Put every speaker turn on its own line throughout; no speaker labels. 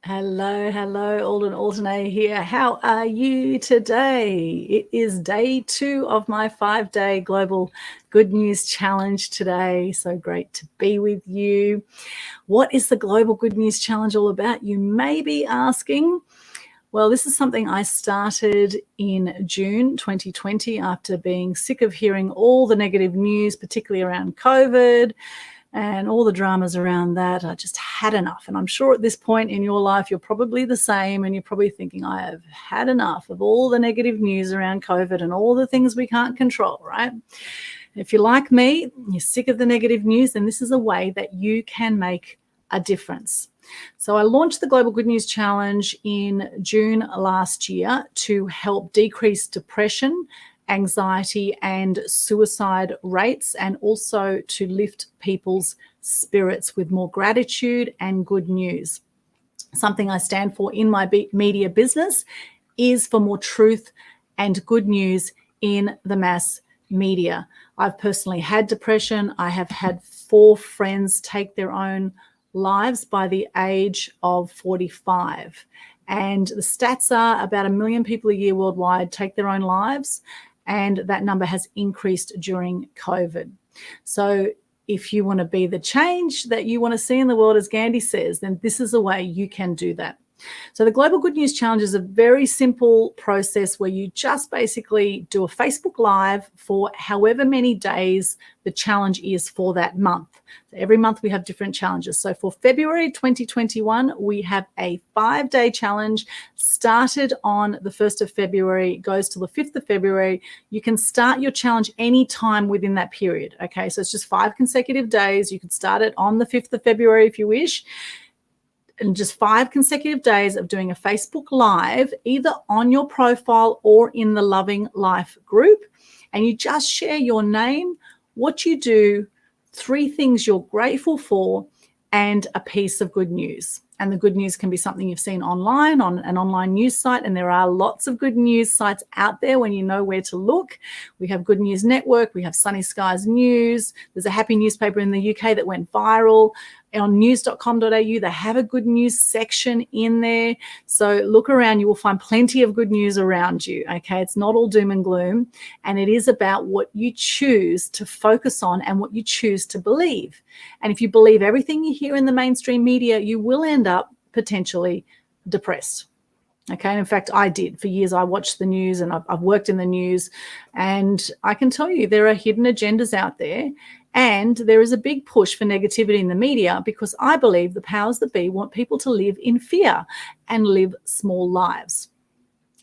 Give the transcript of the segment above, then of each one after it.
Hello, Alden Altenay here. How are you today? It is day 2 of my 5-day Global Good News Challenge today. So great to be with you. What is the Global Good News Challenge all about? You may be asking. Well, this is something I started in June 2020 after being sick of hearing all the negative news, particularly around COVID and all the dramas around that. I just had enough. And I'm sure at this point in your life, you're probably the same. And you're probably thinking, I have had enough of all the negative news around COVID and all the things we can't control, right? If you're like me, you're sick of the negative news, then this is a way that you can make a difference. So I launched the Global Good News Challenge in June last year to help decrease depression, anxiety and suicide rates, and also to lift people's spirits with more gratitude and good news. Something I stand for in my media business is for more truth and good news in the mass media. I've personally had depression. I have had 4 friends take their own lives by the age of 45. And the stats are about 1 million people a year worldwide take their own lives. And that number has increased during COVID. So if you want to be the change that you want to see in the world, as Gandhi says, then this is a way you can do that. So the Global Good News Challenge is a very simple process where you just basically do a Facebook Live for however many days the challenge is for that month. So every month we have different challenges. So for February 2021, we have a 5-day challenge started on the 1st of February, goes to the 5th of February. You can start your challenge anytime within that period. Okay, so it's just 5 consecutive days. You can start it on the 5th of February if you wish. And just 5 consecutive days of doing a Facebook Live, either on your profile or in the Loving Life group. And you just share your name, what you do, 3 things you're grateful for, and a piece of good news. And the good news can be something you've seen online on an online news site. And there are lots of good news sites out there when you know where to look. We have Good News Network. We have Sunny Skies News. There's a happy newspaper in the UK that went viral. On news.com.au, they have a good news section in there. So look around, you will find plenty of good news around you, okay? It's not all doom and gloom, and it is about what you choose to focus on and what you choose to believe. And if you believe everything you hear in the mainstream media, you will end up potentially depressed. Okay, and in fact, I did. For years, I watched the news and I've worked in the news, and I can tell you there are hidden agendas out there, and there is a big push for negativity in the media because I believe the powers that be want people to live in fear and live small lives.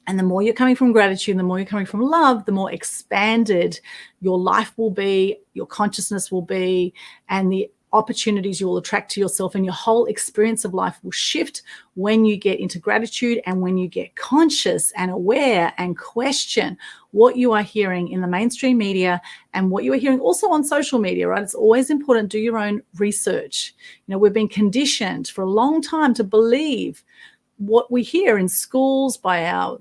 And the more you're coming from gratitude, the more you're coming from love, the more expanded your life will be, your consciousness will be, and the opportunities you will attract to yourself, and your whole experience of life will shift when you get into gratitude and when you get conscious and aware and question what you are hearing in the mainstream media and what you are hearing also on social media, right? It's always important to do your own research. You know, we've been conditioned for a long time to believe what we hear in schools by our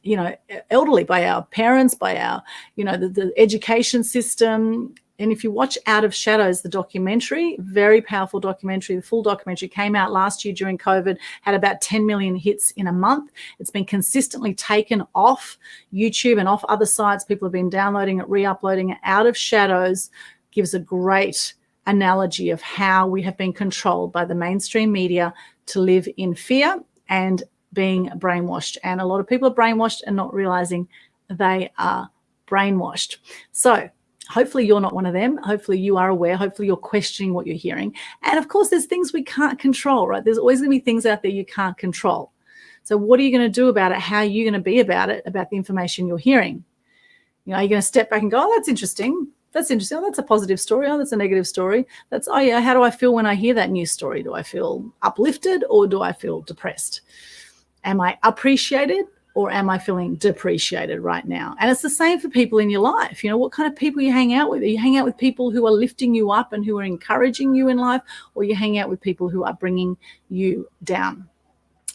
you know, elderly, by our parents, by our, you know, the education system. And if you watch Out of Shadows, the documentary, very powerful documentary, the full documentary came out last year during COVID, had about 10 million hits in a month. It's been consistently taken off YouTube and off other sites. People have been downloading it, re-uploading it. Out of Shadows gives a great analogy of how we have been controlled by the mainstream media to live in fear and being brainwashed. And a lot of people are brainwashed and not realizing they are brainwashed. So hopefully you're not one of them. Hopefully you are aware. Hopefully you're questioning what you're hearing. And of course, there's things we can't control, right? There's always going to be things out there you can't control. So what are you going to do about it? How are you going to be about it, about the information you're hearing? You know, are you going to step back and go, oh, that's interesting. That's interesting. Oh, that's a positive story. Oh, that's a negative story. That's, oh yeah, how do I feel when I hear that news story? Do I feel uplifted or do I feel depressed? Am I appreciated or am I feeling depreciated right now? And it's the same for people in your life. You know, what kind of people you hang out with? Are you hang out with people who are lifting you up and who are encouraging you in life, or you hang out with people who are bringing you down?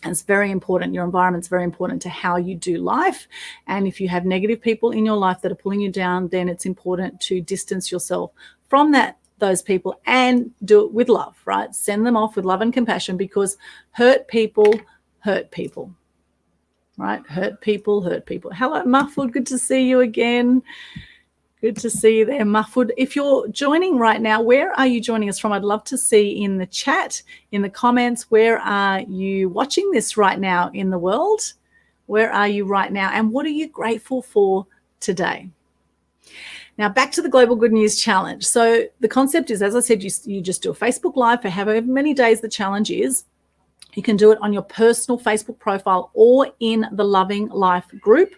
And it's very important. Your environment's very important to how you do life. And if you have negative people in your life that are pulling you down, then it's important to distance yourself from that those people and do it with love, right? Send them off with love and compassion, because hurt people hurt people, right? Hurt people hurt people. Hello, Mahfoud. Good to see you again. Good to see you there, Mahfoud. If you're joining right now, where are you joining us from? I'd love to see in the chat, in the comments, where are you watching this right now in the world? Where are you right now? And what are you grateful for today? Now, back to the Global Good News Challenge. So the concept is, as I said, you just do a Facebook Live for however many days the challenge is. You can do it on your personal Facebook profile or in the Loving Life group.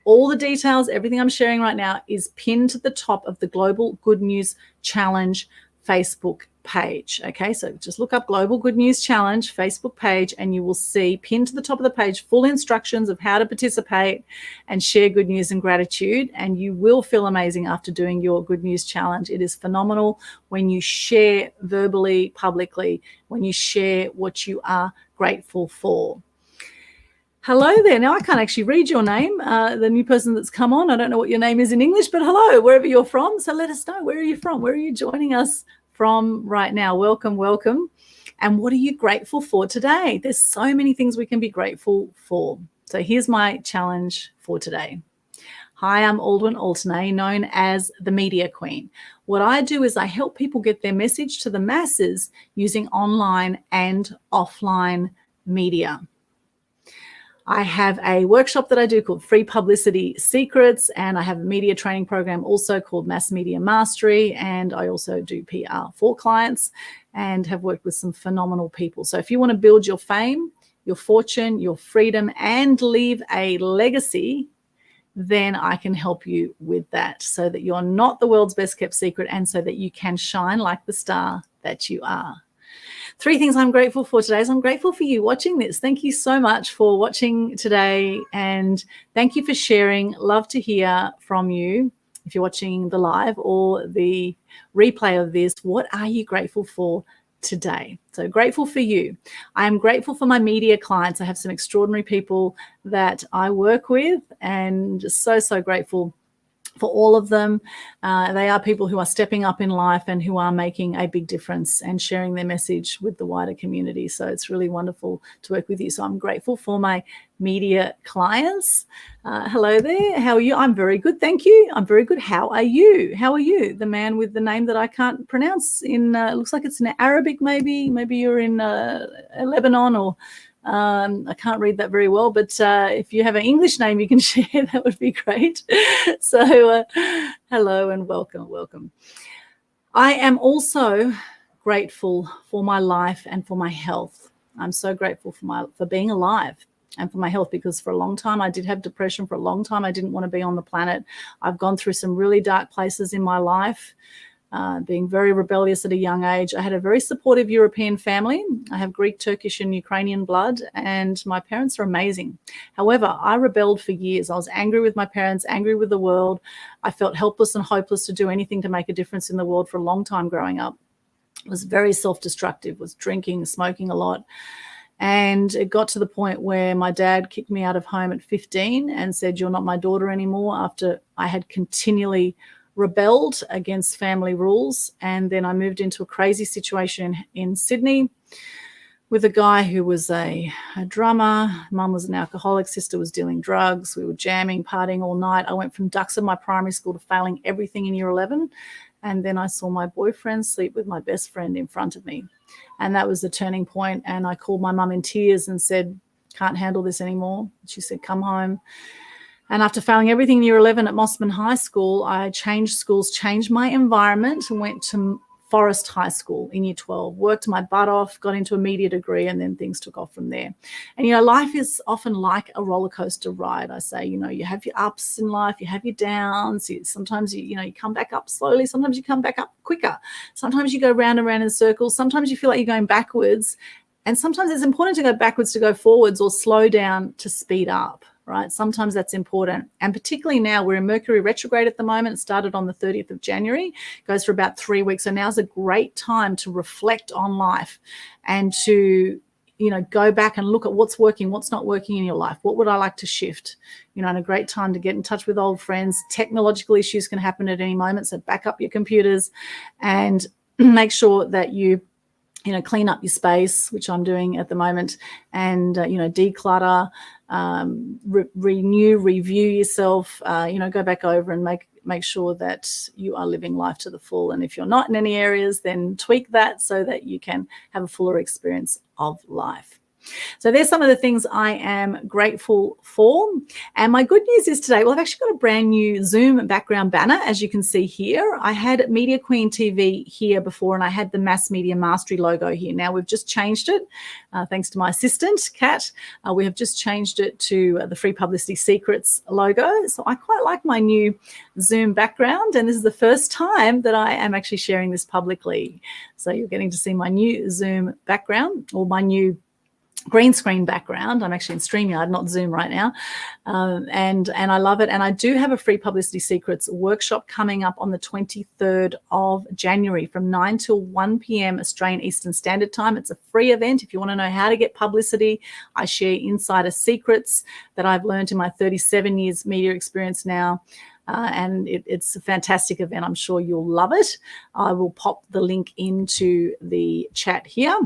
All the details, everything I'm sharing right now is pinned to the top of the Global Good News Challenge Facebook page. Okay, so just look up Global Good News Challenge Facebook page and you will see pinned to the top of the page full instructions of how to participate and share good news and gratitude. And you will feel amazing after doing your Good News Challenge. It is phenomenal when you share verbally, publicly, when you share what you are grateful for. Hello there. Now, I can't actually read your name, the new person that's come on. I don't know what your name is in English, but hello, wherever you're from. So let us know, where are you from? Where are you joining us from right now? Welcome, welcome. And what are you grateful for today? There's so many things we can be grateful for. So here's my challenge for today. Hi, I'm Aldwyn Alternay, known as the Media Queen. What I do is I help people get their message to the masses using online and offline media. I have a workshop that I do called Free Publicity Secrets, and I have a media training program also called Mass Media Mastery, and I also do PR for clients and have worked with some phenomenal people. So if you want to build your fame, your fortune, your freedom, and leave a legacy, then I can help you with that, so that you're not the world's best kept secret and so that you can shine like the star that you are. 3 things I'm grateful for today is I'm grateful for you watching this. Thank you so much for watching today, and thank you for sharing. Love to hear from you if you're watching the live or the replay of this. What are you grateful for today? So grateful for you. I am grateful for my media clients. I have some extraordinary people that I work with, and just so grateful for all of them. They are people who are stepping up in life and who are making a big difference and sharing their message with the wider community. So it's really wonderful to work with you. So I'm grateful for my media clients. Hello there. How are you? I'm very good. Thank you. I'm very good. How are you? How are you? The man with the name that I can't pronounce in, looks like it's in Arabic maybe. Maybe you're in Lebanon, or I can't read that very well, but if you have an English name you can share, that would be great. So hello and welcome. I am also grateful for my life and for my health. I'm so grateful for being alive and for my health, because for a long time I did have depression. For a long time I didn't want to be on the planet. I've gone through some really dark places in my life. Being very rebellious at a young age. I had a very supportive European family. I have Greek, Turkish, and Ukrainian blood, and my parents are amazing. However, I rebelled for years. I was angry with my parents, angry with the world. I felt helpless and hopeless to do anything to make a difference in the world for a long time growing up. I was very self-destructive, was drinking, smoking a lot. And it got to the point where my dad kicked me out of home at 15 and said, "You're not my daughter anymore," after I had continually rebelled against family rules. And then I moved into a crazy situation in Sydney with a guy who was a drummer. Mum was an alcoholic, sister was dealing drugs. We were jamming, partying all night. I went from ducks in my primary school to failing everything in year 11. And then I saw my boyfriend sleep with my best friend in front of me. And that was the turning point. And I called my mum in tears and said, "Can't handle this anymore." She said, "Come home." And after failing everything in year 11 at Mossman High School, I changed schools, changed my environment, and went to Forest High School in year 12, worked my butt off, got into a media degree, and then things took off from there. And, life is often like a roller coaster ride. I say, you have your ups in life, you have your downs. Sometimes, you come back up slowly. Sometimes you come back up quicker. Sometimes you go round and round in circles. Sometimes you feel like you're going backwards. And sometimes it's important to go backwards to go forwards, or slow down to speed up. Right? Sometimes that's important. And particularly now, we're in Mercury retrograde at the moment. It started on the 30th of January, goes for about 3 weeks. So now's a great time to reflect on life and to, go back and look at what's working, what's not working in your life. What would I like to shift? And a great time to get in touch with old friends. Technological issues can happen at any moment. So back up your computers and make sure that you clean up your space, which I'm doing at the moment, and, declutter, renew, review yourself, go back over and make sure that you are living life to the full. And if you're not in any areas, then tweak that so that you can have a fuller experience of life. So there's some of the things I am grateful for. And my good news is today, well, I've actually got a brand new Zoom background banner, as you can see here. I had Media Queen TV here before, and I had the Mass Media Mastery logo here. Now we've just changed it, thanks to my assistant, Kat. We have just changed it to the Free Publicity Secrets logo. So I quite like my new Zoom background, and this is the first time that I am actually sharing this publicly. So you're getting to see my new Zoom background, or my new green screen background. I'm actually in StreamYard, not Zoom right now. And I love it. And I do have a Free Publicity Secrets workshop coming up on the 23rd of January from 9 till 1 p.m. Australian Eastern Standard Time. It's a free event. If you want to know how to get publicity, I share insider secrets that I've learned in my 37 years media experience now. And it's a fantastic event. I'm sure you'll love it. I will pop the link into the chat here.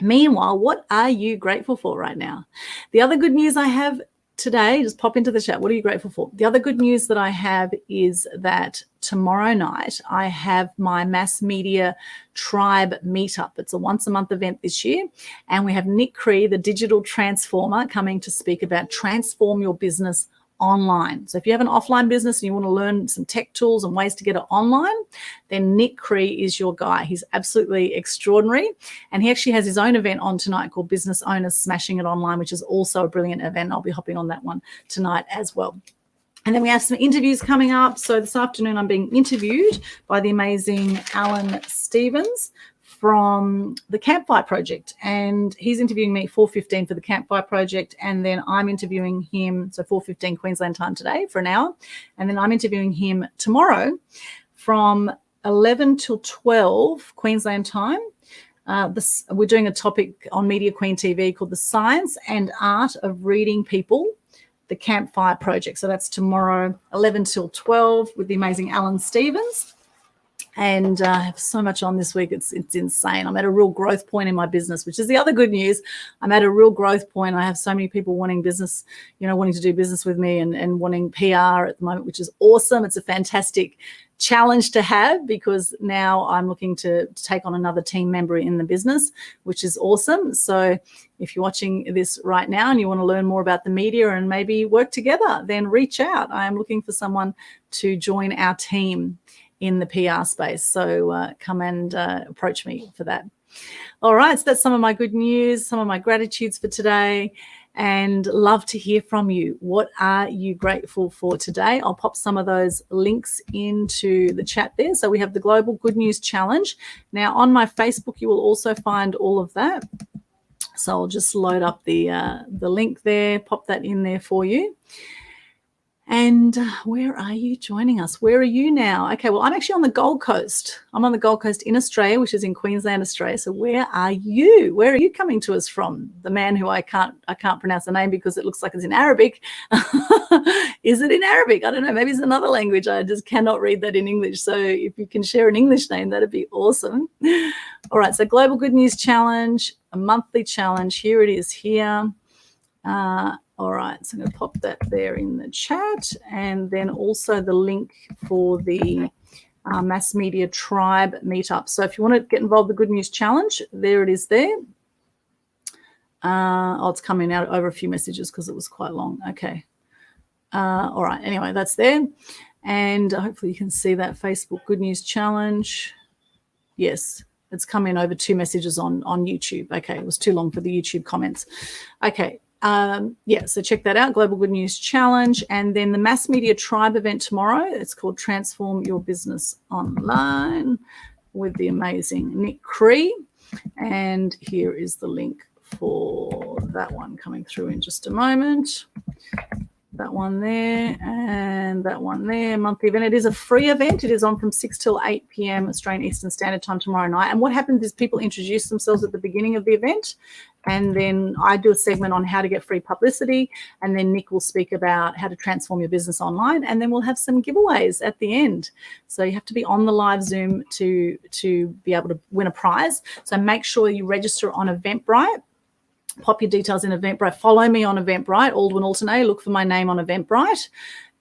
Meanwhile, what are you grateful for right now? The other good news I have today, just pop into the chat. What are you grateful for? The other good news that I have is that tomorrow night I have my Mass Media Tribe meetup. It's a once a month event this year. And we have Nick Cree, the digital transformer, coming to speak about transform your business online. So if you have an offline business and you want to learn some tech tools and ways to get it online, then Nick Cree is your guy. He's absolutely extraordinary. And he actually has his own event on tonight called Business Owners Smashing It Online, which is also a brilliant event. I'll be hopping on that one tonight as well. And then we have some interviews coming up. So this afternoon I'm being interviewed by the amazing Alan Stevens from the Campfire Project, and he's interviewing me 4:15 for the Campfire Project, and then I'm interviewing him, so 4:15 Queensland time today for an hour, and then I'm interviewing him tomorrow from 11 till 12 Queensland time. We're doing a topic on Media Queen TV called The Science and Art of Reading People, the Campfire Project. So that's tomorrow, 11 till 12, with the amazing Alan Stevens. And I have so much on this week. It's insane. I'm at a real growth point in my business, which is the other good news. I'm at a real growth point. I have so many people wanting business, wanting to do business with me and wanting PR at the moment, which is awesome. It's a fantastic challenge to have, because now I'm looking to take on another team member in the business, which is awesome. So if you're watching this right now and you want to learn more about the media and maybe work together, then reach out. I am looking for someone to join our team in the PR space. So come and approach me for that. All right, so that's some of my good news, some of my gratitudes for today, and love to hear from you. What are you grateful for today? I'll pop some of those links into the chat there. So we have the Global Good News Challenge. Now on my Facebook, you will also find all of that. So I'll just load up the link there, pop that in there for you. And where are you joining us? Where are you now? Okay, well, I'm actually on the Gold Coast. I'm on the Gold Coast in Australia, which is in Queensland, Australia. So where are you? Where are you coming to us from? The man who I can't pronounce the name because it looks like it's in Arabic. Is it in Arabic? I don't know. Maybe it's another language. I just cannot read that in English. So if you can share an English name, that'd be awesome. All right, so Global Good News Challenge, a monthly challenge. Here it is here. All right, so I'm going to pop that there in the chat, and then also the link for the Mass Media Tribe meetup. So if you want to get involved in the Good News Challenge, there it is there. It's coming out over a few messages because it was quite long. Okay. All right, anyway, that's there. And hopefully you can see that Facebook Good News Challenge. Yes, it's come in over 2 messages on YouTube. Okay, it was too long for the YouTube comments. Okay. So check that out, Global Good News Challenge. And then the Mass Media Tribe event tomorrow, it's called Transform Your Business Online with the amazing Nick Cree. And here is the link for that one coming through in just a moment. that one there, and that one there. Monthly event. It is a free event. It is on from 6 till 8 p.m. Australian Eastern Standard Time tomorrow night. And what happens is people introduce themselves at the beginning of the event, and then I do a segment on how to get free publicity, and then Nick will speak about how to transform your business online, and then we'll have some giveaways at the end. So you have to be on the live Zoom to be able to win a prize. So make sure you register on Eventbrite. Pop your details in Eventbrite. Follow me on Eventbrite, Aldwyn Alternay. Look for my name on Eventbrite.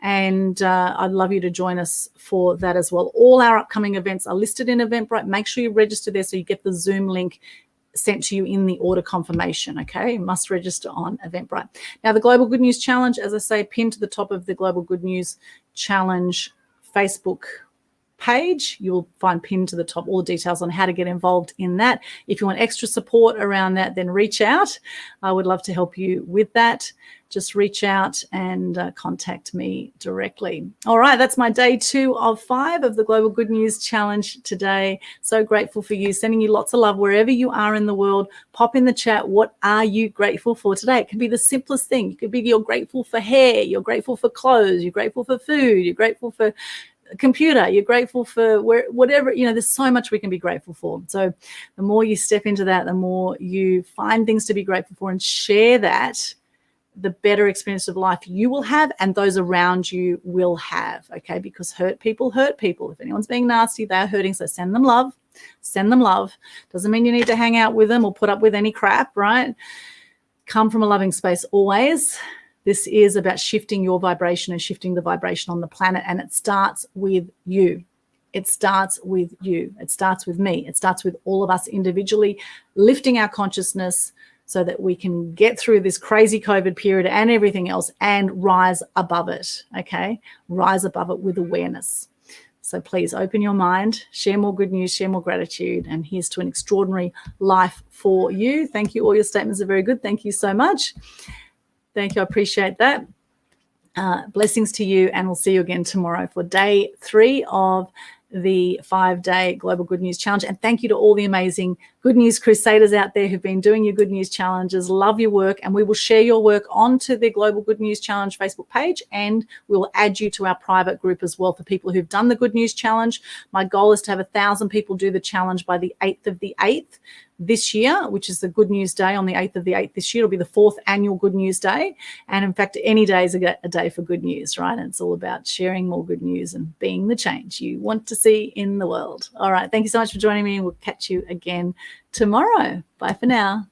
And I'd love you to join us for that as well. All our upcoming events are listed in Eventbrite. Make sure you register there so you get the Zoom link sent to you in the order confirmation, okay? You must register on Eventbrite. Now, the Global Good News Challenge, as I say, pinned to the top of the Global Good News Challenge Facebook page. You'll find pinned to the top all the details on how to get involved in that. If you want extra support around that, then reach out. I would love to help you with that. Just reach out and contact me directly. All right, that's my day 2 of 5 of the Global Good News Challenge today. So grateful for you, sending you lots of love wherever you are in the world. Pop in the chat, what are you grateful for today? It can be the simplest thing. It could be you're grateful for hair, you're grateful for clothes, you're grateful for food, you're grateful for a computer, you're grateful for whatever, there's so much we can be grateful for. So the more you step into that, the more you find things to be grateful for and share that, the better experience of life you will have and those around you will have, okay? Because hurt people hurt people. If anyone's being nasty, they're hurting, so send them love. Send them love. Doesn't mean you need to hang out with them or put up with any crap, right? Come from a loving space always. This is about shifting your vibration and shifting the vibration on the planet, and it starts with you. It starts with you. It starts with me. It starts with all of us individually lifting our consciousness so that we can get through this crazy COVID period and everything else and rise above it, okay? Rise above it with awareness. So please open your mind, share more good news, share more gratitude, and here's to an extraordinary life for you. Thank you. All your statements are very good. Thank you so much. Thank you. I appreciate that. Blessings to you, and we'll see you again tomorrow for day 3 of the 5-day Global Good News Challenge. And thank you to all the amazing Good News Crusaders out there who've been doing your Good News Challenges. Love your work, and we will share your work onto the Global Good News Challenge Facebook page, and we'll add you to our private group as well for people who've done the Good News Challenge. My goal is to have 1,000 people do the challenge by the 8th of the 8th this year, which is the Good News Day on the 8th of the 8th this year. It'll be the 4th annual Good News Day. And in fact, any day is a day for good news, right? And it's all about sharing more good news and being the change you want to see in the world. All right. Thank you so much for joining me. We'll catch you again tomorrow. Bye for now.